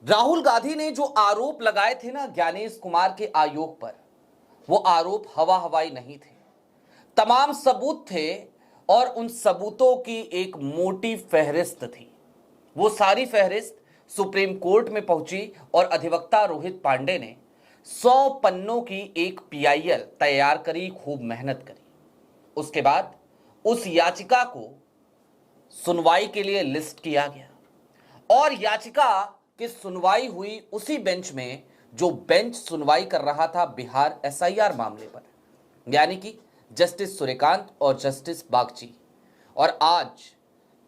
राहुल गांधी ने जो आरोप लगाए थे ना ज्ञानेश कुमार के आयोग पर, वो आरोप हवा हवाई नहीं थे। तमाम सबूत थे और उन सबूतों की एक मोटी फहरिस्त थी। वो सारी फहरिस्त सुप्रीम कोर्ट में पहुंची और अधिवक्ता रोहित पांडे ने 100 पन्नों की एक पीआईएल तैयार करी, खूब मेहनत करी। उसके बाद उस याचिका को सुनवाई के लिए लिस्ट किया गया और याचिका की सुनवाई हुई उसी बेंच में जो बेंच सुनवाई कर रहा था बिहार एसआईआर मामले पर, यानी कि जस्टिस सूर्यकांत और जस्टिस बागची। और आज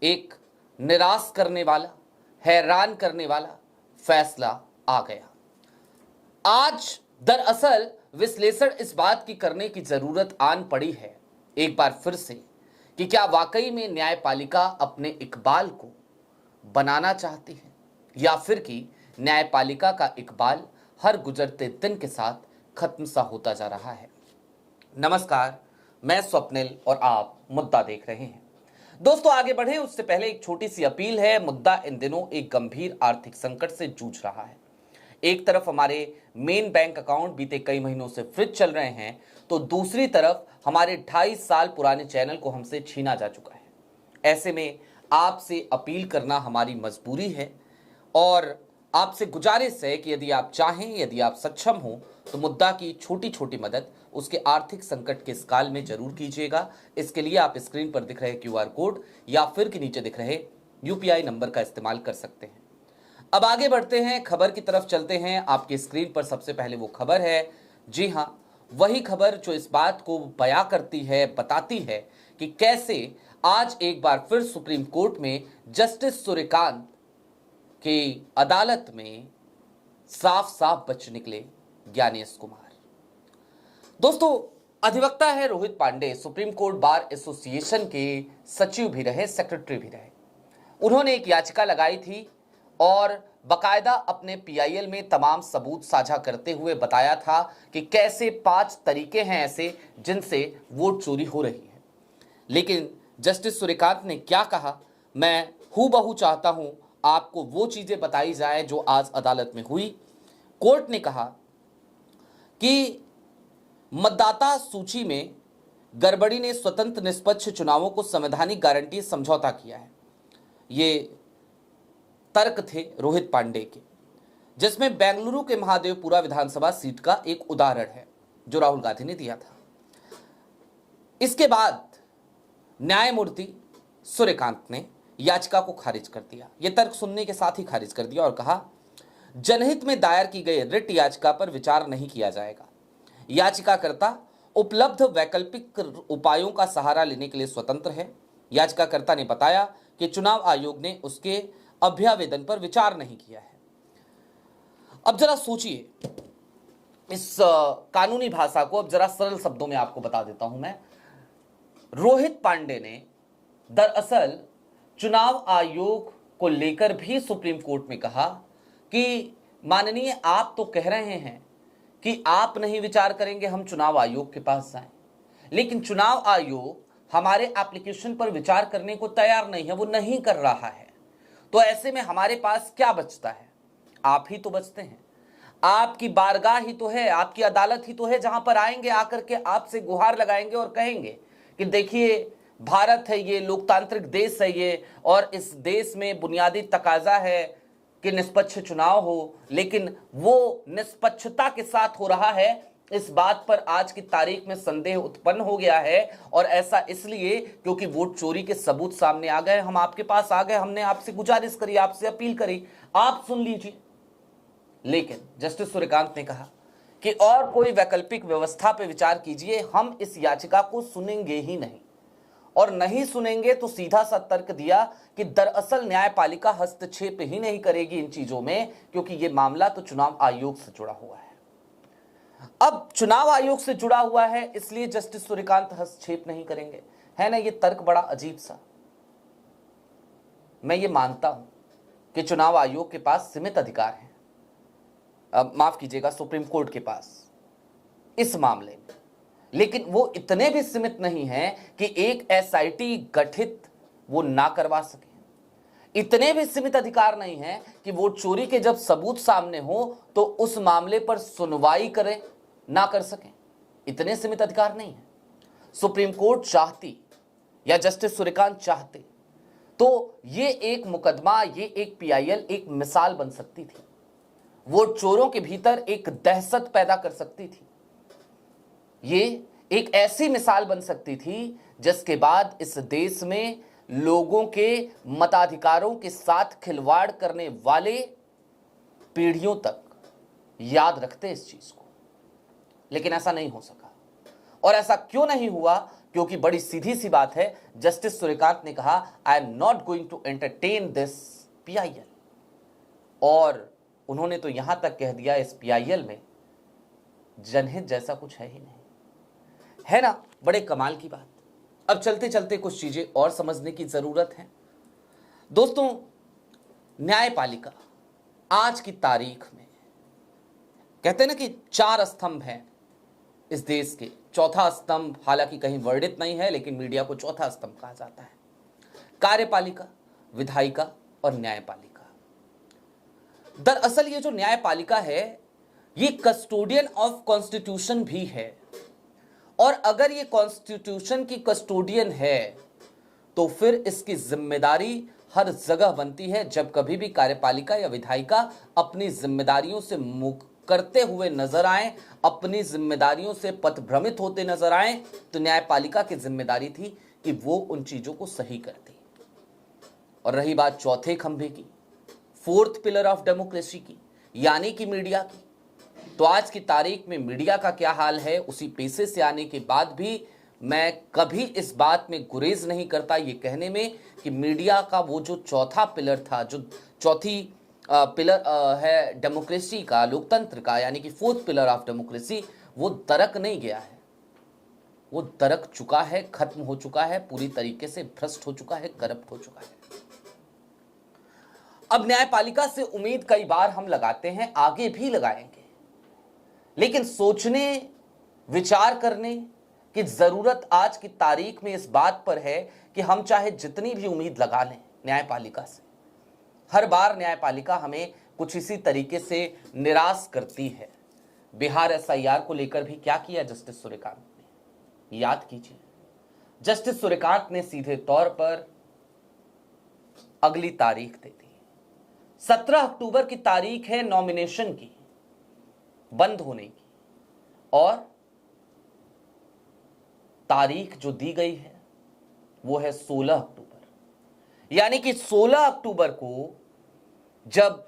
एक निराश करने वाला, हैरान करने वाला फैसला आ गया। आज दरअसल विश्लेषण इस बात की करने की जरूरत आन पड़ी है एक बार फिर से कि क्या वाकई में न्यायपालिका अपने इकबाल को बनाना चाहती है या फिर कि न्यायपालिका का इकबाल हर गुजरते दिन के साथ खत्म सा होता जा रहा है। नमस्कार, मैं स्वप्निल और आप मुद्दा देख रहे हैं। दोस्तों, आगे बढ़े उससे पहले एक छोटी सी अपील है। मुद्दा इन दिनों एक गंभीर आर्थिक संकट से जूझ रहा है। एक तरफ हमारे मेन बैंक अकाउंट बीते कई महीनों से फ्रीज चल रहे हैं, तो दूसरी तरफ हमारे 2.5 साल पुराने चैनल को हमसे छीना जा चुका है। ऐसे में आपसे अपील करना हमारी मजबूरी है और आपसे गुजारिश है कि यदि आप चाहें, यदि आप सक्षम हो, तो मुद्दा की छोटी छोटी मदद उसके आर्थिक संकट के इस काल में जरूर कीजिएगा। इसके लिए आप स्क्रीन पर दिख रहे क्यूआर कोड या फिर के नीचे दिख रहे यूपीआई नंबर का इस्तेमाल कर सकते हैं। अब आगे बढ़ते हैं, खबर की तरफ चलते हैं। आपकी स्क्रीन पर सबसे पहले वो खबर है, जी हां, वही खबर जो इस बात को बयां करती है, बताती है कि कैसे आज एक बार फिर सुप्रीम कोर्ट में जस्टिस सूर्यकांत की अदालत में साफ साफ बच निकले ज्ञानेश कुमार। दोस्तों, अधिवक्ता है Rohit Pande, supreme court bar association के सचिव भी रहे, सेक्रेटरी भी रहे। उन्होंने एक याचिका लगाई थी और बकायदा अपने पीआईएल में तमाम सबूत साझा करते हुए बताया था कि कैसे 5 तरीके हैं ऐसे जिनसे वोट चोरी हो रही है। लेकिन जस्टिस सूर्यकांत ने क्या कहा, मैं हूबहू चाहता हूं आपको वो चीजें बताई जाए जो आज अदालत में हुई। कोर्ट ने कहा कि मतदाता सूची में गड़बड़ी ने स्वतंत्र निष्पक्ष चुनावों को संवैधानिक गारंटी समझौता किया है। ये तर्क थे रोहित पांडे के, जिसमें बेंगलुरु के महादेवपुरा विधानसभा सीट का एक उदाहरण है जो राहुल गांधी ने दिया था। इसके बाद न्यायमूर्ति सूर्यकांत ने याचिका को खारिज कर दिया। यह तर्क सुनने के साथ ही खारिज कर दिया और कहा, जनहित में दायर की गई रिट याचिका पर विचार नहीं किया जाएगा। याचिकाकर्ता उपलब्ध वैकल्पिक उपायों का सहारा लेने के लिए स्वतंत्र है। याचिकाकर्ता ने बताया कि चुनाव आयोग ने उसके अभ्यावेदन पर विचार नहीं किया है। अब जरा सोचिए इस कानूनी भाषा को, अब जरा सरल शब्दों में आपको बता देता हूं मैं। रोहित पांडे ने दरअसल चुनाव आयोग को लेकर भी सुप्रीम कोर्ट में कहा कि माननीय, आप तो कह रहे हैं कि आप नहीं विचार करेंगे, हम चुनाव आयोग के पास जाएं, लेकिन चुनाव आयोग हमारे एप्लीकेशन पर विचार करने को तैयार नहीं है, वो नहीं कर रहा है। तो ऐसे में हमारे पास क्या बचता है? आप ही तो बचते हैं। आपकी बारगाह ही तो है, आपकी अदालत ही तो है जहां पर आएंगे, आकर के आपसे गुहार लगाएंगे और कहेंगे कि देखिए, भारत है ये, लोकतांत्रिक देश है ये, और इस देश में बुनियादी तकाजा है कि निष्पक्ष चुनाव हो, लेकिन वो निष्पक्षता के साथ हो रहा है, इस बात पर आज की तारीख में संदेह उत्पन्न हो गया है। और ऐसा इसलिए क्योंकि वोट चोरी के सबूत सामने आ गए, हम आपके पास आ गए, हमने आपसे गुजारिश करी, आपसे अपील करी, आप सुन लीजिए। लेकिन जस्टिस सूर्यकांत ने कहा कि और कोई वैकल्पिक व्यवस्था पर विचार कीजिए, हम इस याचिका को सुनेंगे ही नहीं। और नहीं सुनेंगे तो सीधा सा तर्क दिया कि दरअसल न्यायपालिका हस्तक्षेप ही नहीं करेगी इन चीजों में, क्योंकि यह मामला तो चुनाव आयोग से जुड़ा हुआ है। अब चुनाव आयोग से जुड़ा हुआ है, इसलिए जस्टिस सूर्यकांत हस्तक्षेप नहीं करेंगे, है ना? यह तर्क बड़ा अजीब सा। मैं ये मानता हूं कि चुनाव आयोग के पास सीमित अधिकार हैं, माफ कीजिएगा, सुप्रीम कोर्ट के पास इस मामले में, लेकिन वो इतने भी सीमित नहीं हैं कि एक एसआईटी गठित वो ना करवा सके। इतने भी सीमित अधिकार नहीं है कि वोट चोरी के जब सबूत सामने हो तो उस मामले पर सुनवाई करें ना कर सकें। इतने सीमित अधिकार नहीं है। सुप्रीम कोर्ट चाहती या जस्टिस सूर्यकांत चाहते तो ये एक मुकदमा, ये एक पीआईएल एक मिसाल बन सकती थी। वोट चोरों के भीतर एक दहशत पैदा कर सकती थी। ये एक ऐसी मिसाल बन सकती थी जिसके बाद इस देश में लोगों के मताधिकारों के साथ खिलवाड़ करने वाले पीढ़ियों तक याद रखते इस चीज को। लेकिन ऐसा नहीं हो सका। और ऐसा क्यों नहीं हुआ? क्योंकि बड़ी सीधी सी बात है, जस्टिस सूर्यकांत ने कहा I am not going to entertain this PIL. और उन्होंने तो यहां तक कह दिया इस पीआईएल में जनहित जैसा कुछ है ही नहीं। है ना, बड़े कमाल की बात। अब चलते चलते कुछ चीजें और समझने की जरूरत है। दोस्तों, न्यायपालिका आज की तारीख में, कहते हैं ना कि 4 स्तंभ हैं इस देश के। चौथा स्तंभ हालांकि कहीं वर्णित नहीं है, लेकिन मीडिया को चौथा स्तंभ कहा जाता है। कार्यपालिका, विधायिका और न्यायपालिका। दरअसल ये जो न्यायपालिका है ये कस्टोडियन ऑफ कॉन्स्टिट्यूशन भी है। और अगर ये कॉन्स्टिट्यूशन की कस्टोडियन है तो फिर इसकी जिम्मेदारी हर जगह बनती है। जब कभी भी कार्यपालिका या विधायिका अपनी जिम्मेदारियों से मुक्त करते हुए नजर आए, अपनी जिम्मेदारियों से पथभ्रमित होते नजर आए, तो न्यायपालिका की जिम्मेदारी थी कि वो उन चीजों को सही करती। और रही बात चौथे खंभे की, 4th पिलर ऑफ डेमोक्रेसी की, यानी कि मीडिया की, तो आज की तारीख में मीडिया का क्या हाल है, उसी पेशे से आने के बाद भी मैं कभी इस बात में गुरेज नहीं करता ये कहने में कि मीडिया का वो जो चौथा पिलर था, जो चौथी पिलर है डेमोक्रेसी का, लोकतंत्र का, यानी कि 4th पिलर ऑफ डेमोक्रेसी, वो दरक नहीं गया है। वो दरक चुका है, खत्म हो चुका है, पूरी तरीके से भ्रष्ट हो चुका है, करप्ट हो चुका है। अब न्यायपालिका से उम्मीद कई बार हम लगाते हैं, आगे भी लगाएंगे, लेकिन सोचने, विचार करने की जरूरत आज की तारीख में इस बात पर है कि हम चाहे जितनी भी उम्मीद लगा लें न्यायपालिका से, हर बार न्यायपालिका हमें कुछ इसी तरीके से निराश करती है। बिहार एसआईआर को लेकर भी क्या किया जस्टिस सूर्यकांत ने, याद कीजिए। जस्टिस सूर्यकांत ने सीधे तौर पर अगली तारीख दे दी। 17 अक्टूबर की तारीख है नॉमिनेशन की, बंद होने की, और तारीख जो दी गई है वो है 16 अक्टूबर। यानी कि 16 अक्टूबर को जब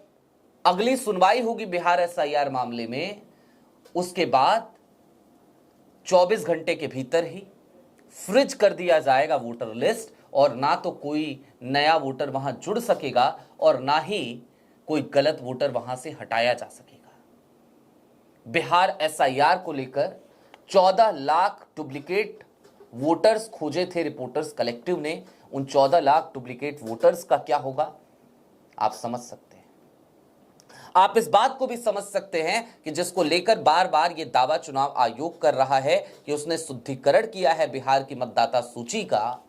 अगली सुनवाई होगी बिहार एसआईआर मामले में, उसके बाद 24 घंटे के भीतर ही फ्रीज कर दिया जाएगा वोटर लिस्ट, और ना तो कोई नया वोटर वहां जुड़ सकेगा और ना ही कोई गलत वोटर वहां से हटाया जा सकेगा। बिहार एसआईआर को लेकर 14 लाख डुप्लीकेट वोटर्स खोजे थे रिपोर्टर्स कलेक्टिव ने। उन 14 लाख डुप्लीकेट वोटर्स का क्या होगा आप समझ सकते हैं। आप इस बात को भी समझ सकते हैं कि जिसको लेकर बार बार यह दावा चुनाव आयोग कर रहा है कि उसने शुद्धिकरण किया है बिहार की मतदाता सूची का,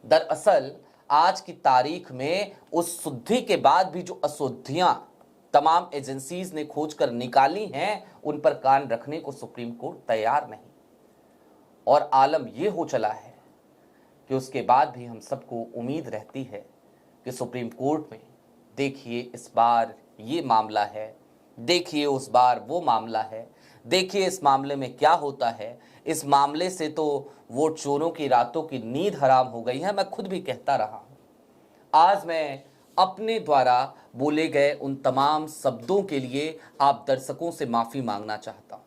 दरअसल आज की तारीख में उस शुद्धि के बाद भी जो अशुद्धियां तमाम एजेंसीज ने खोजकर निकाली हैं, उन पर कान रखने को सुप्रीम कोर्ट तैयार नहीं। और आलम यह हो चला है कि उसके बाद भी हम सबको उम्मीद रहती है कि सुप्रीम कोर्ट में देखिए इस बार ये मामला है, देखिए उस बार वो मामला है, देखिए इस मामले में क्या होता है। इस मामले से तो वोट चोरों की रातों की नींद हराम हो गई है। मैं खुद भी कहता रहा हूं। आज मैं अपने द्वारा बोले गए उन तमाम शब्दों के लिए आप दर्शकों से माफी मांगना चाहता हूं।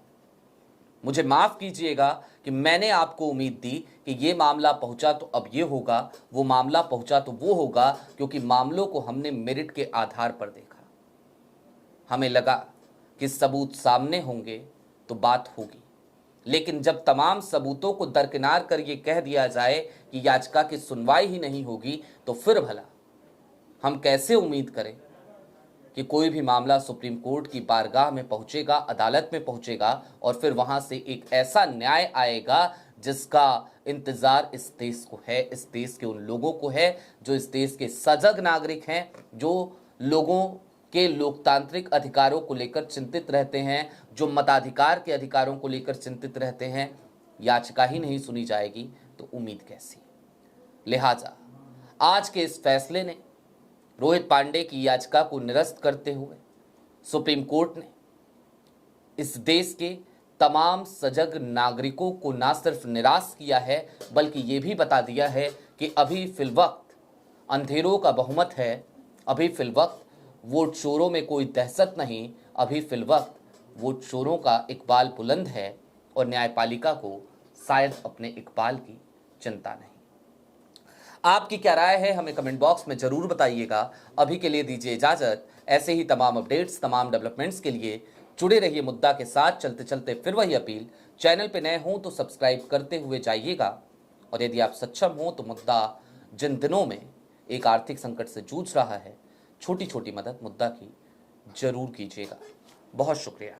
मुझे माफ कीजिएगा कि मैंने आपको उम्मीद दी कि ये मामला पहुंचा तो अब ये होगा, वो मामला पहुंचा तो वो होगा, क्योंकि मामलों को हमने मेरिट के आधार पर देखा। हमें लगा कि सबूत सामने होंगे तो बात होगी, लेकिन जब तमाम सबूतों को दरकिनार कर ये कह दिया जाए कि याचिका की सुनवाई ही नहीं होगी, तो फिर भला हम कैसे उम्मीद करें कि कोई भी मामला सुप्रीम कोर्ट की बारगाह में पहुंचेगा, अदालत में पहुंचेगा, और फिर वहां से एक ऐसा न्याय आएगा जिसका इंतजार इस देश को है, इस देश के उन लोगों को है जो इस देश के सजग नागरिक हैं, जो लोगों के लोकतांत्रिक अधिकारों को लेकर चिंतित रहते हैं, जो मताधिकार के अधिकारों को लेकर चिंतित रहते हैं। याचिका ही नहीं सुनी जाएगी तो उम्मीद कैसी? लिहाजा आज के इस फैसले ने रोहित पांडे की याचिका को निरस्त करते हुए सुप्रीम कोर्ट ने इस देश के तमाम सजग नागरिकों को ना सिर्फ निराश किया है, बल्कि ये भी बता दिया है कि अभी फिलवक्त अंधेरों का बहुमत है, अभी फिलवक्त वोट चोरों में कोई दहशत नहीं, अभी फिलवक्त वोट चोरों का इकबाल बुलंद है और न्यायपालिका को शायद अपने इकबाल की चिंता नहीं। आपकी क्या राय है हमें कमेंट बॉक्स में जरूर बताइएगा। अभी के लिए दीजिए इजाजत। ऐसे ही तमाम अपडेट्स, तमाम डेवलपमेंट्स के लिए जुड़े रहिए मुद्दा के साथ। चलते चलते फिर वही अपील, चैनल पे नए हों तो सब्सक्राइब करते हुए जाइएगा, और यदि आप सक्षम हो तो मुद्दा जिन दिनों में एक आर्थिक संकट से जूझ रहा है, छोटी छोटी मदद मुद्दा की जरूर कीजिएगा। बहुत शुक्रिया।